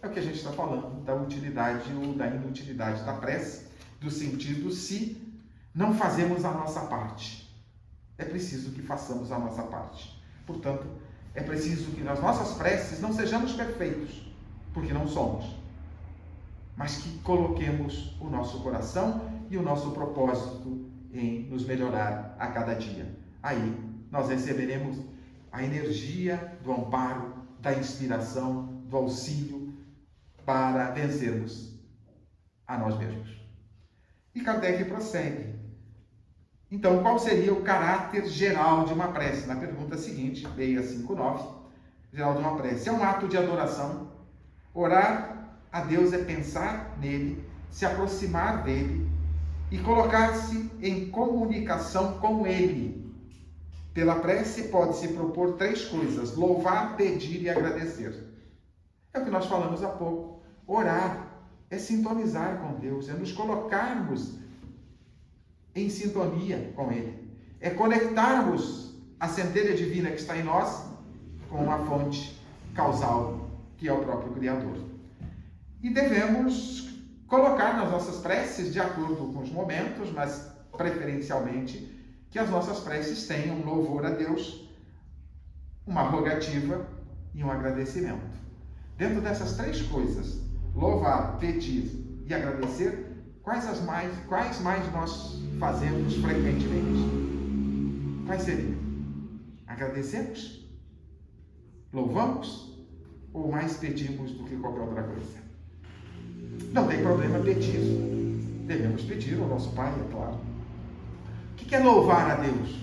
É o que a gente está falando da utilidade ou da inutilidade da prece, do sentido se não fazemos a nossa parte. É preciso que façamos a nossa parte. Portanto, é preciso que nas nossas preces não sejamos perfeitos, porque não somos, mas que coloquemos o nosso coração e o nosso propósito em nos melhorar a cada dia. Aí nós receberemos a energia do amparo, da inspiração, do auxílio para vencermos a nós mesmos. E Kardec prossegue. Então, qual seria o caráter geral de uma prece? Na pergunta seguinte, 659, geral de uma prece. É um ato de adoração. Orar a Deus é pensar nele, se aproximar dele e colocar-se em comunicação com ele. Pela prece pode-se propor 3 coisas: louvar, pedir e agradecer. É o que nós falamos há pouco. Orar é sintonizar com Deus, é nos colocarmos em sintonia com Ele. É conectarmos a centelha divina que está em nós com a fonte causal, que é o próprio Criador. E devemos colocar nas nossas preces, de acordo com os momentos, mas preferencialmente, que as nossas preces tenham um louvor a Deus, uma rogativa e um agradecimento. Dentro dessas 3 coisas, louvar, pedir e agradecer, quais mais nós fazemos frequentemente? Quais seriam? Agradecemos? Louvamos? Ou mais pedimos do que qualquer outra coisa? Não tem problema pedir. Devemos pedir ao nosso Pai, é claro. O que é louvar a Deus?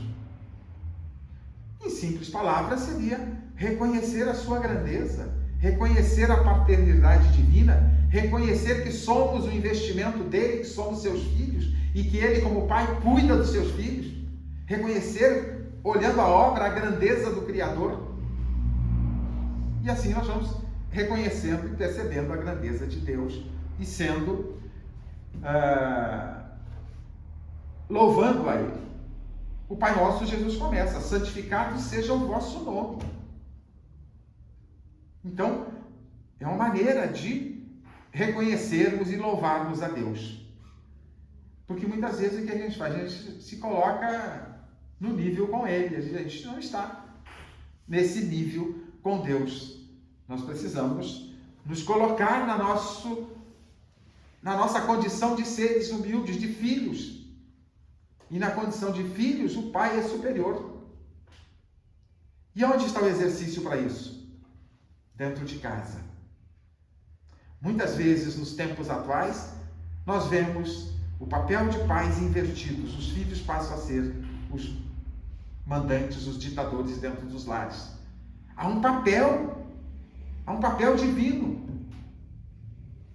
Em simples palavras, seria reconhecer a sua grandeza, reconhecer a paternidade divina, reconhecer que somos o investimento dele, que somos seus filhos, e que ele, como pai, cuida dos seus filhos. Reconhecer, olhando a obra, a grandeza do Criador. E assim nós vamos reconhecendo e percebendo a grandeza de Deus e sendo louvando a Ele. O Pai Nosso, Jesus começa: santificado seja o vosso nome. Então, é uma maneira de reconhecermos e louvarmos a Deus. Porque muitas vezes o que a gente faz? A gente se coloca no nível com Ele. A gente não está nesse nível com Deus. Nós precisamos nos colocar na nossa condição de seres humildes, de filhos. E na condição de filhos, o Pai é superior. E onde está o exercício para isso? Dentro de casa. Muitas vezes, nos tempos atuais, nós vemos o papel de pais invertidos. Os filhos passam a ser os mandantes, os ditadores dentro dos lares. Há um papel divino.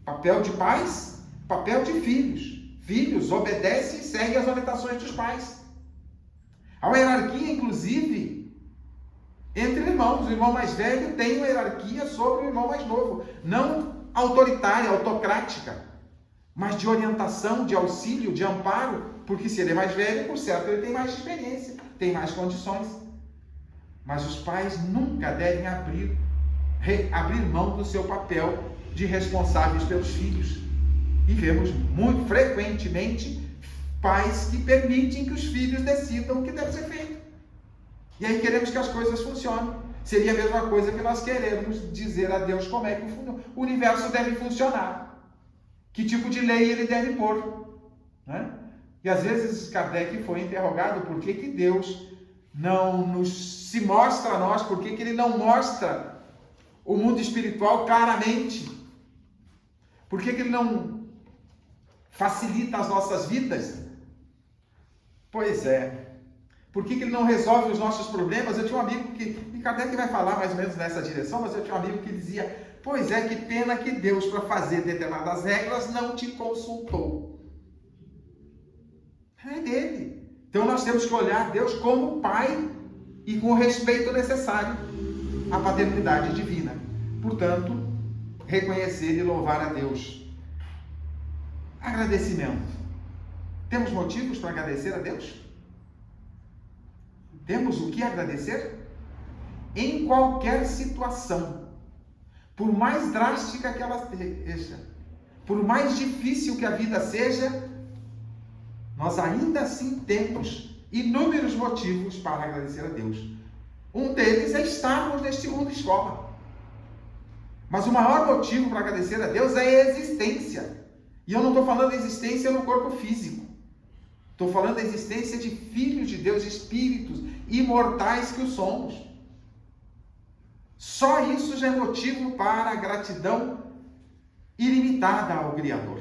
Papel de pais, papel de filhos. Filhos obedecem e seguem as orientações dos pais. Há uma hierarquia, inclusive, entre irmãos. O irmão mais velho tem uma hierarquia sobre o irmão mais novo. Não autoritária, autocrática, mas de orientação, de auxílio, de amparo, porque se ele é mais velho, por certo, ele tem mais experiência, tem mais condições. Mas os pais nunca devem abrir mão do seu papel de responsáveis pelos filhos. E vemos muito frequentemente pais que permitem que os filhos decidam o que deve ser feito. E aí queremos que as coisas funcionem. Seria a mesma coisa que nós queremos dizer a Deus como é que o universo deve funcionar. Que tipo de lei ele deve pôr. Né? E às vezes Kardec foi interrogado por que Deus não se mostra a nós, por que ele não mostra o mundo espiritual claramente. Por que ele não facilita as nossas vidas? Pois é. Por que ele não resolve os nossos problemas? Eu tinha um amigo e Kardec vai falar mais ou menos nessa direção, mas eu tinha um amigo que dizia, pois é, que pena que Deus, para fazer determinadas regras, não te consultou. É dele. Então nós temos que olhar Deus como Pai e com o respeito necessário à paternidade divina. Portanto, reconhecer e louvar a Deus. Agradecimento. Temos motivos para agradecer a Deus? Temos o que agradecer? Em qualquer situação, por mais drástica que ela seja, por mais difícil que a vida seja, nós ainda assim temos inúmeros motivos para agradecer a Deus. Um deles é estarmos neste mundo escola. Mas o maior motivo para agradecer a Deus é a existência. E eu não estou falando da existência no corpo físico. Estou falando da existência de filhos de Deus, espíritos imortais que o somos. Só isso já é motivo para a gratidão ilimitada ao Criador.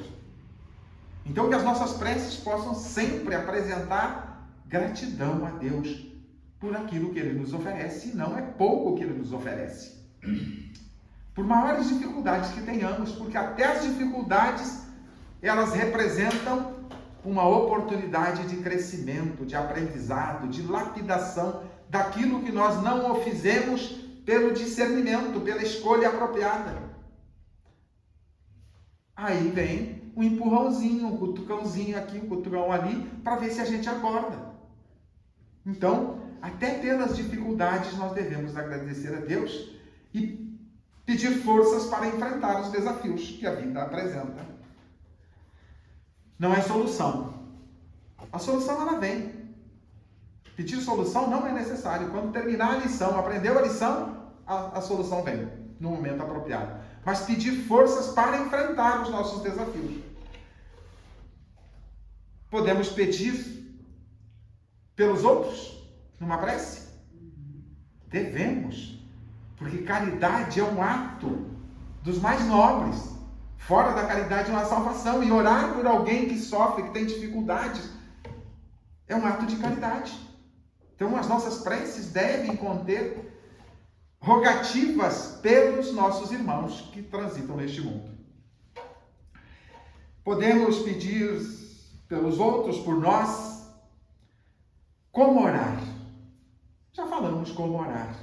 Então que as nossas preces possam sempre apresentar gratidão a Deus por aquilo que Ele nos oferece, e não é pouco o que Ele nos oferece. Por maiores dificuldades que tenhamos, porque até as dificuldades, elas representam uma oportunidade de crescimento, de aprendizado, de lapidação daquilo que nós não o fizemos pelo discernimento, pela escolha apropriada. Aí vem um empurrãozinho, um cutucãozinho aqui, um cutucão ali, para ver se a gente acorda. Então, até pelas dificuldades, nós devemos agradecer a Deus e pedir forças para enfrentar os desafios que a vida apresenta. Não é solução. A solução, ela vem. Pedir solução não é necessário. Quando terminar a lição, aprendeu a lição, a solução vem no momento apropriado. Mas pedir forças para enfrentar os nossos desafios. Podemos pedir pelos outros numa prece? Devemos. Porque caridade é um ato dos mais nobres. Fora da caridade é uma salvação. E orar por alguém que sofre, que tem dificuldades, é um ato de caridade. Então as nossas preces devem conter rogativas pelos nossos irmãos que transitam neste mundo. Podemos pedir pelos outros, por nós. Como orar? Já falamos como orar.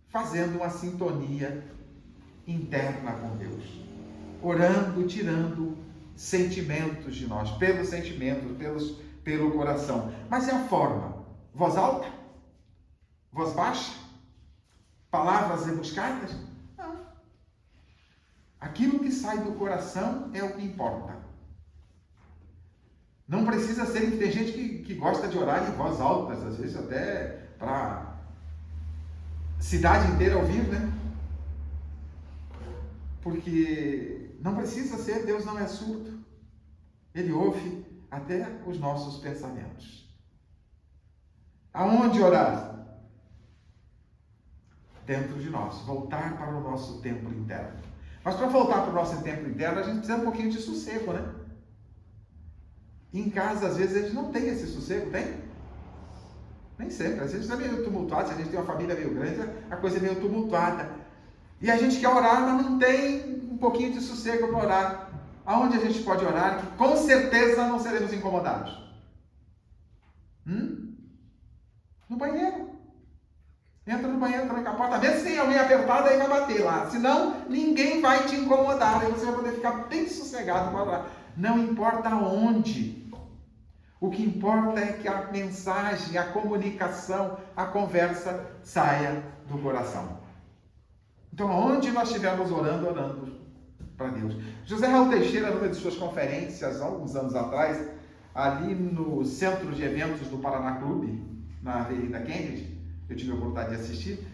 Fazendo uma sintonia interna com Deus. Orando, tirando sentimentos de nós, pelos sentimentos, pelo coração. Mas é a forma. Voz alta? Voz baixa? Palavras rebuscadas? Não. Aquilo que sai do coração é o que importa. Não precisa ser... Tem gente que gosta de orar em voz alta, às vezes até para cidade inteira ouvir, né? Porque não precisa ser, Deus não é surdo. Ele ouve até os nossos pensamentos. Aonde orar? Dentro de nós. Voltar para o nosso templo interno. Mas para voltar para o nosso templo interno, a gente precisa um pouquinho de sossego, né? Em casa, às vezes, a gente não tem esse sossego, tem? Nem sempre. Às vezes é meio tumultuado. Se a gente tem uma família meio grande, a coisa é meio tumultuada. E a gente quer orar, mas não tem um pouquinho de sossego para orar. Aonde a gente pode orar, que com certeza não seremos incomodados? No banheiro. Entra no banheiro, tranca a porta, vê se tem alguém apertado, aí vai bater lá. Senão, ninguém vai te incomodar. Aí você vai poder ficar bem sossegado para orar. Não importa onde. O que importa é que a mensagem, a comunicação, a conversa saia do coração. Então, onde nós estivermos orando para Deus. José Raul Teixeira, numa de suas conferências, há alguns anos atrás, ali no Centro de Eventos do Paraná Clube, na Avenida Kennedy, eu tive a oportunidade de assistir,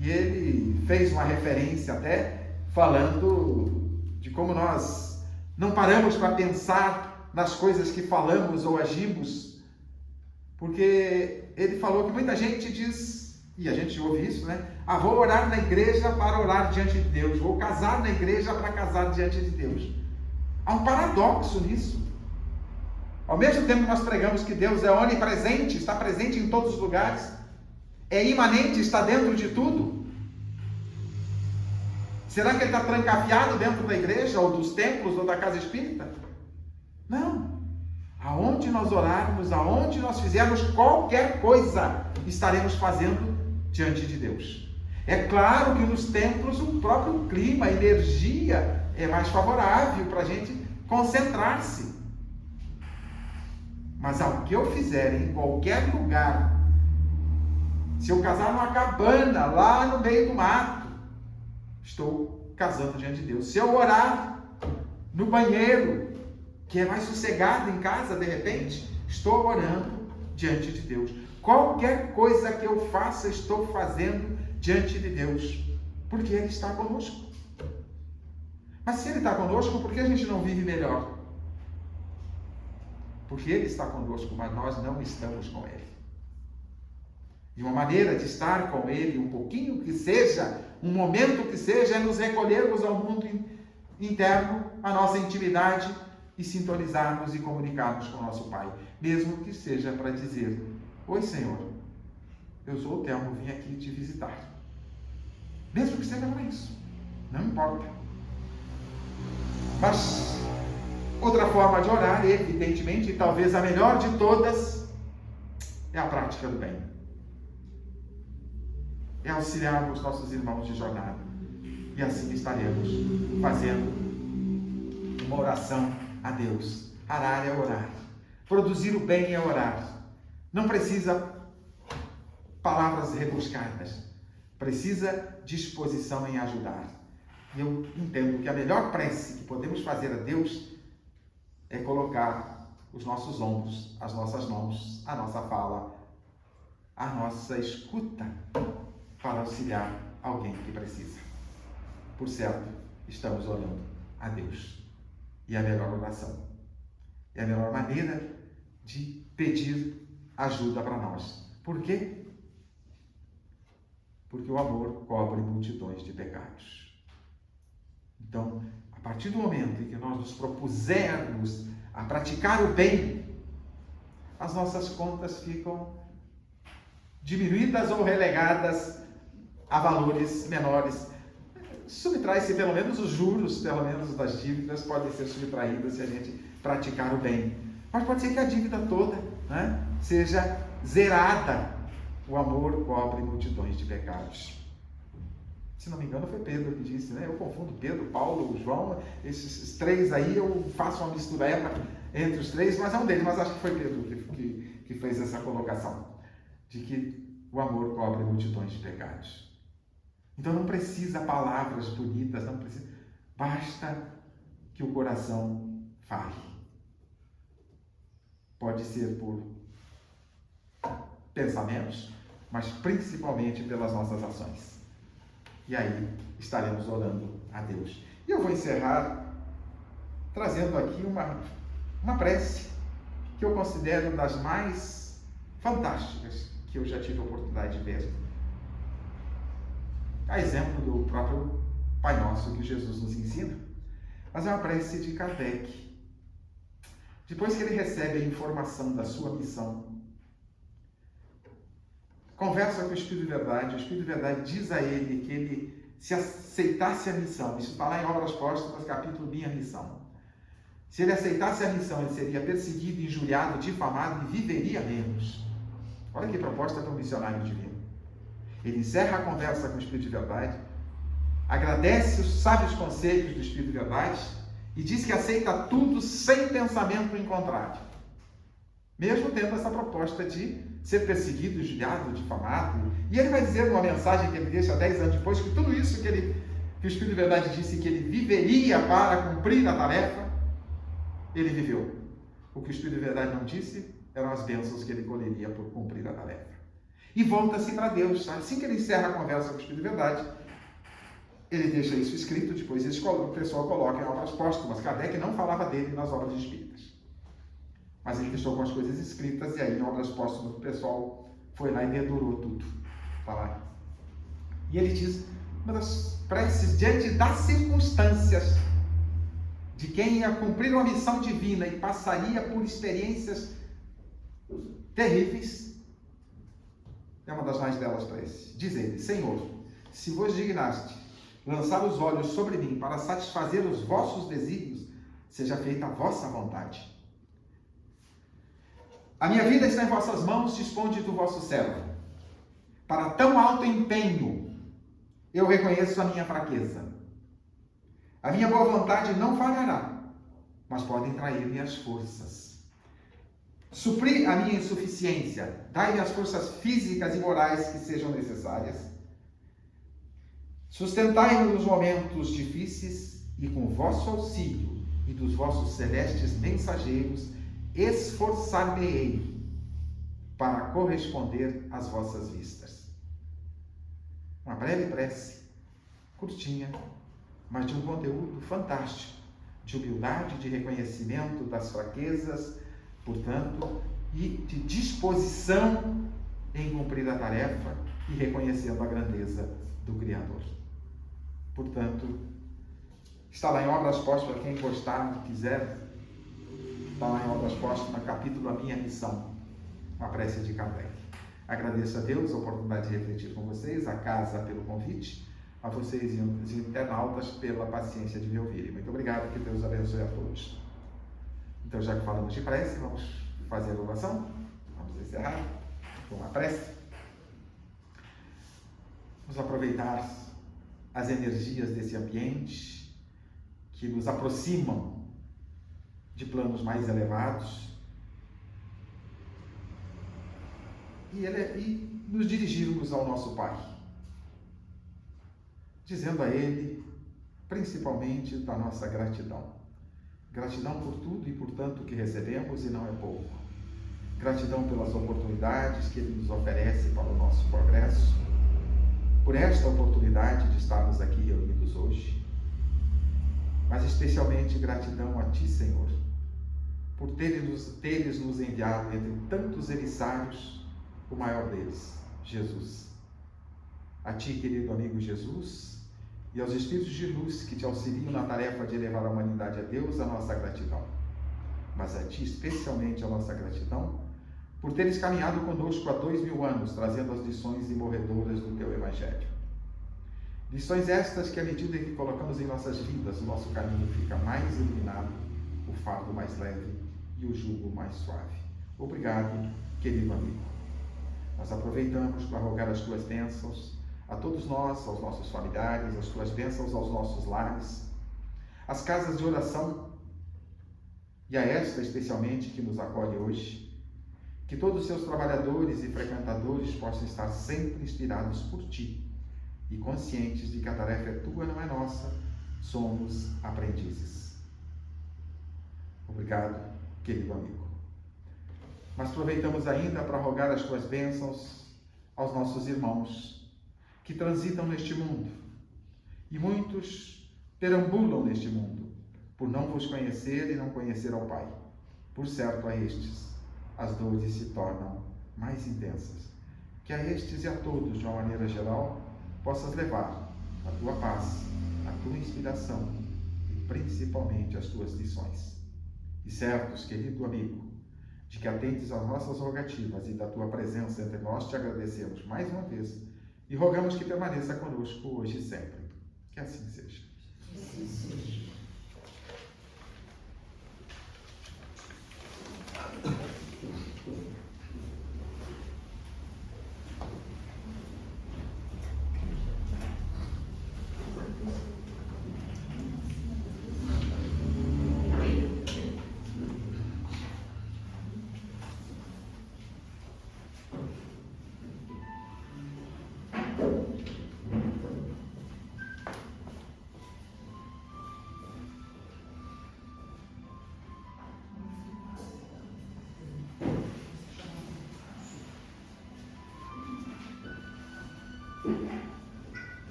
e ele fez uma referência até, falando de como nós não paramos para pensar nas coisas que falamos ou agimos, porque ele falou que muita gente diz, e a gente ouve isso, né? Vou orar na igreja para orar diante de Deus, vou casar na igreja para casar diante de Deus. Há um paradoxo nisso. Ao mesmo tempo que nós pregamos que Deus é onipresente, está presente em todos os lugares, é imanente, está dentro de tudo. Será que ele está trancafiado dentro da igreja, ou dos templos, ou da casa espírita? Não. Aonde nós orarmos, aonde nós fizermos qualquer coisa, estaremos fazendo diante de Deus. É claro que nos templos o próprio clima, a energia é mais favorável para a gente concentrar-se. Mas ao que eu fizer em qualquer lugar, se eu casar numa cabana, lá no meio do mato, estou casando diante de Deus. Se eu orar no banheiro, que é mais sossegado em casa, de repente, estou orando diante de Deus. Qualquer coisa que eu faça, estou fazendo diante de Deus, porque Ele está conosco. Mas se Ele está conosco, por que a gente não vive melhor? Porque Ele está conosco, mas nós não estamos com Ele. E uma maneira de estar com Ele, um pouquinho que seja, um momento que seja, é nos recolhermos ao mundo interno, à nossa intimidade, e sintonizarmos e comunicarmos com o nosso Pai, mesmo que seja para dizer: oi, Senhor, eu sou o Telmo, vim aqui te visitar. Mesmo que seja para isso, não importa. Mas outra forma de orar, evidentemente, e talvez a melhor de todas, é a prática do bem. É auxiliar os nossos irmãos de jornada. E assim estaremos fazendo uma oração a Deus. Arar é orar. Produzir o bem é orar. Não precisa palavras rebuscadas. Precisa disposição em ajudar. E eu entendo que a melhor prece que podemos fazer a Deus é colocar os nossos ombros, as nossas mãos, a nossa fala, a nossa escuta para auxiliar alguém que precisa. Por certo, estamos orando a Deus. E é a melhor oração. É a melhor maneira de pedir ajuda para nós. Por quê? Porque o amor cobre multidões de pecados. Então, a partir do momento em que nós nos propusermos a praticar o bem, as nossas contas ficam diminuídas ou relegadas a valores menores. Subtrai-se pelo menos os juros, pelo menos das dívidas, podem ser subtraídos se a gente praticar o bem. Mas pode ser que a dívida toda, né, seja zerada. O amor cobre multidões de pecados. Se não me engano, foi Pedro que disse, né? Eu confundo Pedro, Paulo, João, esses três aí, eu faço uma mistureba entre os três, mas é um deles, mas acho que foi Pedro que fez essa colocação, de que o amor cobre multidões de pecados. Então não precisa palavras bonitas, não precisa, basta que o coração fale. Pode ser por pensamentos, mas principalmente pelas nossas ações. E aí estaremos orando a Deus. E eu vou encerrar trazendo aqui uma prece que eu considero das mais fantásticas que eu já tive a oportunidade de ver. A exemplo do próprio Pai Nosso que Jesus nos ensina. Mas é uma prece de Kardec. Depois que ele recebe a informação da sua missão, conversa com o Espírito de Verdade, o Espírito de Verdade diz a ele que ele se aceitasse a missão, isso está lá em Obras Póstumas, capítulo Minha Missão. Se ele aceitasse a missão, ele seria perseguido, injuriado, difamado e viveria menos. Olha que proposta para um missionário divino. Ele encerra a conversa com o Espírito de Verdade, agradece os sábios conselhos do Espírito de Verdade e diz que aceita tudo sem pensamento em contrário. Mesmo tendo essa proposta de ser perseguido, injuriado, difamado. E ele vai dizer numa mensagem que ele deixa 10 anos depois que tudo isso que o Espírito de Verdade disse que ele viveria para cumprir a tarefa, ele viveu. O que o Espírito de Verdade não disse eram as bênçãos que ele colheria por cumprir a tarefa. E volta-se para Deus. Assim que ele encerra a conversa com o Espírito de Verdade, ele deixa isso escrito, depois o pessoal coloca em Obras Póstumas. Kardec não falava dele nas obras espíritas. Mas ele deixou com as coisas escritas, e aí em Obras Póstumas o pessoal foi lá e dedurou tudo. Tá lá. E ele diz, uma das preces diante das circunstâncias de quem ia cumprir uma missão divina e passaria por experiências terríveis, é uma das mais belas preces. Diz ele, Senhor, se vos dignaste lançar os olhos sobre mim para satisfazer os vossos desígnios, seja feita a vossa vontade. A minha vida está em vossas mãos, disponde do vosso servo. Para tão alto empenho, eu reconheço a minha fraqueza. A minha boa vontade não falhará, mas podem trair-me as forças. Supri a minha insuficiência, dai-me as forças físicas e morais que sejam necessárias. Sustentai-me nos momentos difíceis e com vosso auxílio e dos vossos celestes mensageiros, esforçar-me-ei para corresponder às vossas vistas. Uma breve prece, curtinha, mas de um conteúdo fantástico, de humildade, de reconhecimento das fraquezas, portanto, e de disposição em cumprir a tarefa e reconhecendo a grandeza do Criador. Portanto, está lá em Obras Póstumas, quem gostar, quiser, está lá em Obras Póstumas, capítulo A Minha Missão, uma prece de Kardec. Agradeço a Deus a oportunidade de refletir com vocês, a casa pelo convite, a vocês e os internautas pela paciência de me ouvirem. Muito obrigado, que Deus abençoe a todos. Então, já que falamos de prece, vamos fazer a oração. Vamos encerrar com uma prece. Vamos aproveitar as energias desse ambiente que nos aproximam de planos mais elevados e nos dirigirmos ao nosso Pai, dizendo a Ele, principalmente, da nossa gratidão. Gratidão por tudo e por tanto que recebemos, e não é pouco. Gratidão pelas oportunidades que Ele nos oferece para o nosso progresso, por esta oportunidade de estarmos aqui reunidos hoje, mas especialmente gratidão a Ti, Senhor, por teres nos enviado entre tantos emissários, o maior deles, Jesus. A Ti, querido amigo Jesus, e aos Espíritos de luz que Te auxiliam na tarefa de elevar a humanidade a Deus, a nossa gratidão. Mas a Ti, especialmente, a nossa gratidão, por teres caminhado conosco há 2000 anos, trazendo as lições imorredoras do Teu Evangelho. Lições estas que, à medida que colocamos em nossas vidas, o nosso caminho fica mais iluminado, o fardo mais leve e o jugo mais suave. Obrigado, querido amigo. Nós aproveitamos para rogar as Tuas bênçãos a todos nós, aos nossos familiares, as Tuas bênçãos aos nossos lares, às casas de oração, e a esta especialmente que nos acolhe hoje, que todos os seus trabalhadores e frequentadores possam estar sempre inspirados por Ti e conscientes de que a tarefa é Tua, não é nossa, somos aprendizes. Obrigado, querido amigo. Mas aproveitamos ainda para rogar as Tuas bênçãos aos nossos irmãos que transitam neste mundo, e muitos perambulam neste mundo, por não vos conhecer e não conhecer ao Pai. Por certo, a estes as dores se tornam mais intensas. Que a estes e a todos, de uma maneira geral, possas levar a Tua paz, a Tua inspiração e principalmente as Tuas lições. E certos, querido amigo, de que atentes às nossas rogativas e da Tua presença entre nós, Te agradecemos mais uma vez e rogamos que permaneça conosco hoje e sempre. Que assim seja. Que assim seja.